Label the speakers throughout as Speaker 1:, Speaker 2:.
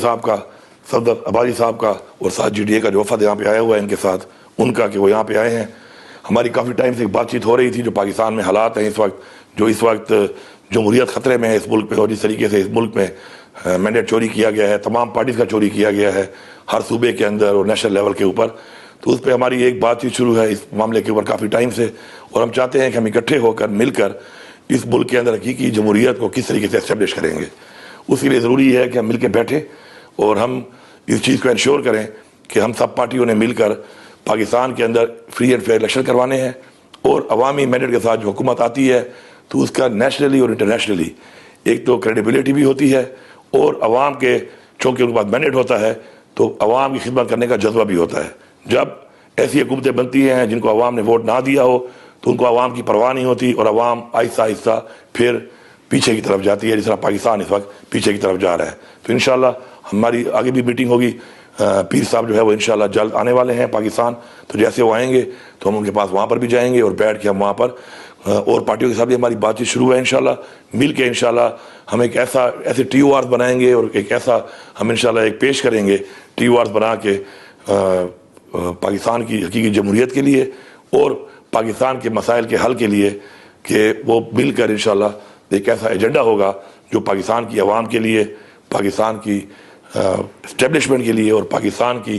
Speaker 1: صاحب کا، صفدر عبادی صاحب کا اور ساتھ جی ڈی اے کا جو وفد یہاں پہ آیا ہوا ہے ان کے ساتھ ان کا کہ وہ یہاں پہ آئے ہیں. ہماری کافی ٹائم سے ایک بات چیت ہو رہی تھی جو پاکستان میں حالات ہیں اس وقت جمہوریت خطرے میں ہے اس ملک پہ، اور جس طریقے سے اس ملک میں مینڈیٹ چوری کیا گیا ہے، تمام پارٹیز کا چوری کیا گیا ہے ہر صوبے کے اندر اور نیشنل لیول کے اوپر، تو اس پہ ہماری ایک بات چیت شروع ہے اس معاملے کے اوپر کافی ٹائم سے. اور ہم چاہتے ہیں کہ ہم اکٹھے ہو کر مل کر اس ملک کے اندر حقیقی جمہوریت کو کس طریقے سے اسٹیبلش کریں گے. اس کے لیے ضروری ہے کہ ہم مل کے بیٹھیں اور ہم اس چیز کو انشور کریں کہ ہم سب پارٹیوں نے مل کر پاکستان کے اندر فری اینڈ فیئر الیکشن کروانے ہیں، اور عوامی مینڈیٹ کے ساتھ جو حکومت آتی ہے تو اس کا نیشنلی اور انٹرنیشنلی ایک تو کریڈیبلٹی بھی ہوتی ہے، اور عوام کے چونکہ ان کے پاس مینڈیٹ ہوتا ہے تو عوام کی خدمت کرنے کا جذبہ بھی ہوتا ہے. جب ایسی حکومتیں بنتی ہیں جن کو عوام نے ووٹ نہ دیا ہو تو ان کو عوام کی پرواہ نہیں ہوتی، اور عوام آہستہ آہستہ پھر پیچھے کی طرف جاتی ہے، جس طرح پاکستان اس وقت پیچھے کی طرف جا رہا ہے. تو انشاءاللہ ہماری آگے بھی میٹنگ ہوگی. پیر صاحب جو ہے وہ انشاءاللہ جلد آنے والے ہیں پاکستان، تو جیسے وہ آئیں گے تو ہم ان کے پاس وہاں پر بھی جائیں گے اور بیٹھ کے ہم وہاں پر اور پارٹیوں کے ساتھ بھی ہماری بات چیت شروع ہے. انشاءاللہ مل کے انشاءاللہ ہم ایک ایسے ٹی او آرز بنائیں گے، اور ایک ایسا ہم انشاءاللہ ایک پیش کریں گے ٹی او آرز بنا کے پاکستان کی حقیقی جمہوریت کے لیے اور پاکستان کے مسائل کے حل کے لیے، کہ وہ مل کر انشاءاللہ ایک ایسا ایجنڈا ہوگا جو پاکستان کی عوام کے لیے، پاکستان کی اسٹیبلشمنٹ کے لیے اور پاکستان کی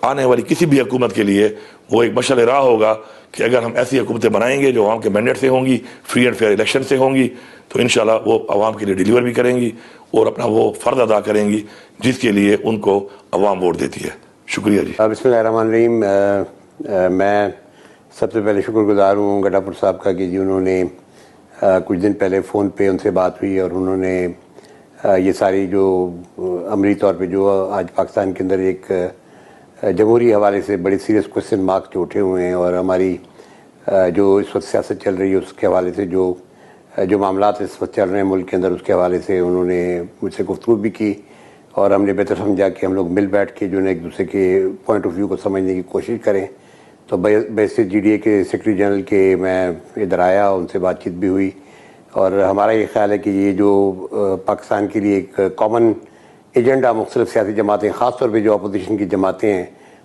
Speaker 1: آنے والی کسی بھی حکومت کے لیے وہ ایک مشعل راہ ہوگا. کہ اگر ہم ایسی حکومتیں بنائیں گے جو عوام کے مینڈیٹ سے ہوں گی، فری اینڈ فیئر الیکشن سے ہوں گی، تو انشاءاللہ وہ عوام کے لیے ڈیلیور بھی کریں گی اور اپنا وہ فرض ادا کریں گی جس کے لیے ان کو عوام ووٹ دیتی ہے. شکریہ جی.
Speaker 2: بسم اللہ الرحمن الرحیم. میں سب سے پہلے شکر گزار ہوں گڈھا پور صاحب کا کہ جی انہوں نے کچھ دن پہلے فون پہ ان سے بات ہوئی اور انہوں نے یہ ساری جو عملی طور پہ جو آج پاکستان کے اندر ایک جمہوری حوالے سے بڑی سیریس کوشچن مارک جو اٹھے ہوئے ہیں، اور ہماری جو اس وقت سیاست چل رہی ہے اس کے حوالے سے جو معاملات اس وقت چل رہے ہیں ملک کے اندر، اس کے حوالے سے انہوں نے مجھ سے گفتگو بھی کی، اور ہم نے بہتر سمجھا کہ ہم لوگ مل بیٹھ کے جو ہے ایک دوسرے کے پوائنٹ آف ویو کو سمجھنے کی کوشش کریں. تو بیسے جی ڈی اے کے سیکرٹری جنرل کے میں ادھر آیا، ان سے بات چیت بھی ہوئی، اور ہمارا یہ خیال ہے کہ یہ جو پاکستان کے لیے ایک کامن ایجنڈا مختلف سیاسی جماعتیں، خاص طور پہ جو اپوزیشن کی جماعتیں ہیں،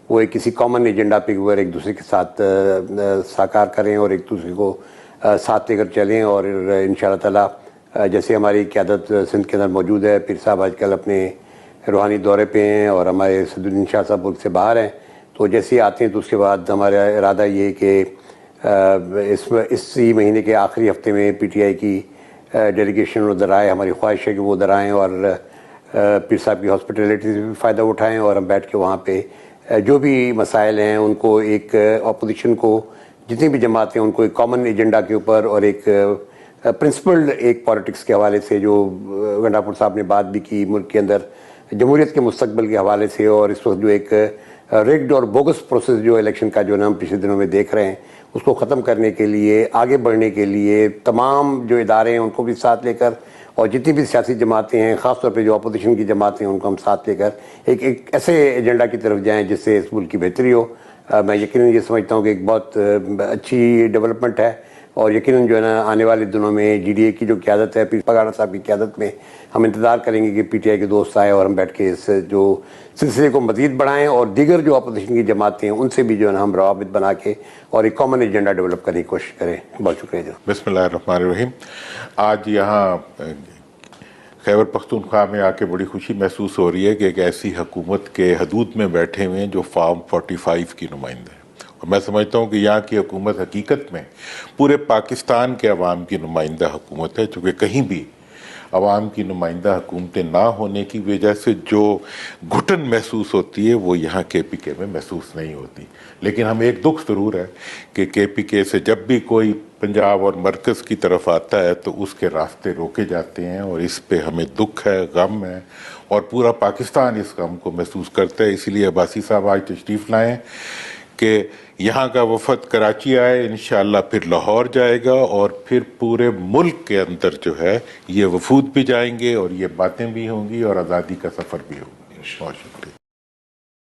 Speaker 2: وہ ایک کسی کامن ایجنڈا پہ ایک دوسرے کے ساتھ ساکار کریں اور ایک دوسرے کو ساتھ لے کر چلیں. اور انشاءاللہ تعالیٰ جیسے ہماری قیادت سندھ کے اندر موجود ہے، پیر صاحب آج کل اپنے روحانی دورے پہ ہیں اور ہمارے صدرالدین شاہ صاحب ملک سے باہر ہیں، تو جیسے ہی آتے ہیں تو اس کے بعد ہمارا ارادہ یہ ہے کہ اسی مہینے کے آخری ہفتے میں پی ٹی آئی کی ڈیلیگیشن ادھر آئے. ہماری خواہش ہے کہ وہ ادھر آئیں اور پیر صاحب کی ہاسپٹیلٹی سے بھی فائدہ اٹھائیں، اور ہم بیٹھ کے وہاں پہ جو بھی مسائل ہیں ان کو ایک اپوزیشن کو، جتنی بھی جماعتیں ان کو ایک کامن ایجنڈا کے اوپر اور ایک پرنسپلڈ ایک پالیٹکس کے حوالے سے، جو گڈھا پور صاحب نے بات بھی کی ملک کے اندر جمہوریت کے مستقبل کے حوالے سے، اور اس وقت جو ایک ریگڈ اور بوگس پروسیس جو الیکشن کا جو ہم پچھلے دنوں میں دیکھ رہے ہیں، اس کو ختم کرنے کے لیے، آگے بڑھنے کے لیے تمام جو ادارے ہیں ان کو بھی ساتھ لے کر، اور جتنی بھی سیاسی جماعتیں ہیں خاص طور پہ جو اپوزیشن کی جماعتیں ہیں ان کو ہم ساتھ لے کر ایک ایسے ایجنڈا کی طرف جائیں جس سے اس ملک کی بہتری ہو. میں یقیناً یہ سمجھتا ہوں کہ ایک بہت اچھی ڈیولپمنٹ ہے، اور یقیناً جو ہے نا آنے والے دنوں میں جی ڈی اے کی جو قیادت ہے، پیر پگاڑا صاحب کی قیادت میں، ہم انتظار کریں گے کہ پی ٹی آئی کے دوست آئیں اور ہم بیٹھ کے اس جو سلسلے کو مزید بڑھائیں، اور دیگر جو اپوزیشن کی جماعتیں ہیں ان سے بھی جو ہے نا ہم روابط بنا کے اور ایک کامن ایجنڈا ڈیولپ کرنے کی کوشش کریں. بہت شکریہ جناب.
Speaker 3: بسم اللہ الرحمن الرحیم. آج یہاں خیبر پختونخوا میں آ کے بڑی خوشی محسوس ہو رہی ہے کہ ایک ایسی حکومت کے حدود میں بیٹھے ہوئے ہیں جو فارم 45 کی نمائندہ ہے، اور میں سمجھتا ہوں کہ یہاں کی حکومت حقیقت میں پورے پاکستان کے عوام کی نمائندہ حکومت ہے، چونکہ کہیں بھی عوام کی نمائندہ حکومتیں نہ ہونے کی وجہ سے جو گھٹن محسوس ہوتی ہے وہ یہاں کے پی کے میں محسوس نہیں ہوتی. لیکن ہمیں ایک دکھ ضرور ہے کہ کے پی کے سے جب بھی کوئی پنجاب اور مرکز کی طرف آتا ہے تو اس کے راستے روکے جاتے ہیں، اور اس پہ ہمیں دکھ ہے، غم ہے، اور پورا پاکستان اس غم کو محسوس کرتا ہے. اسی لیے عباسی صاحب آج تشریف لائیں کہ یہاں کا وفد کراچی آئے، انشاءاللہ پھر لاہور جائے گا، اور پھر پورے ملک کے اندر جو ہے یہ وفود بھی جائیں گے اور یہ باتیں بھی ہوں گی اور آزادی کا سفر بھی ہوگا. بہت شکریہ.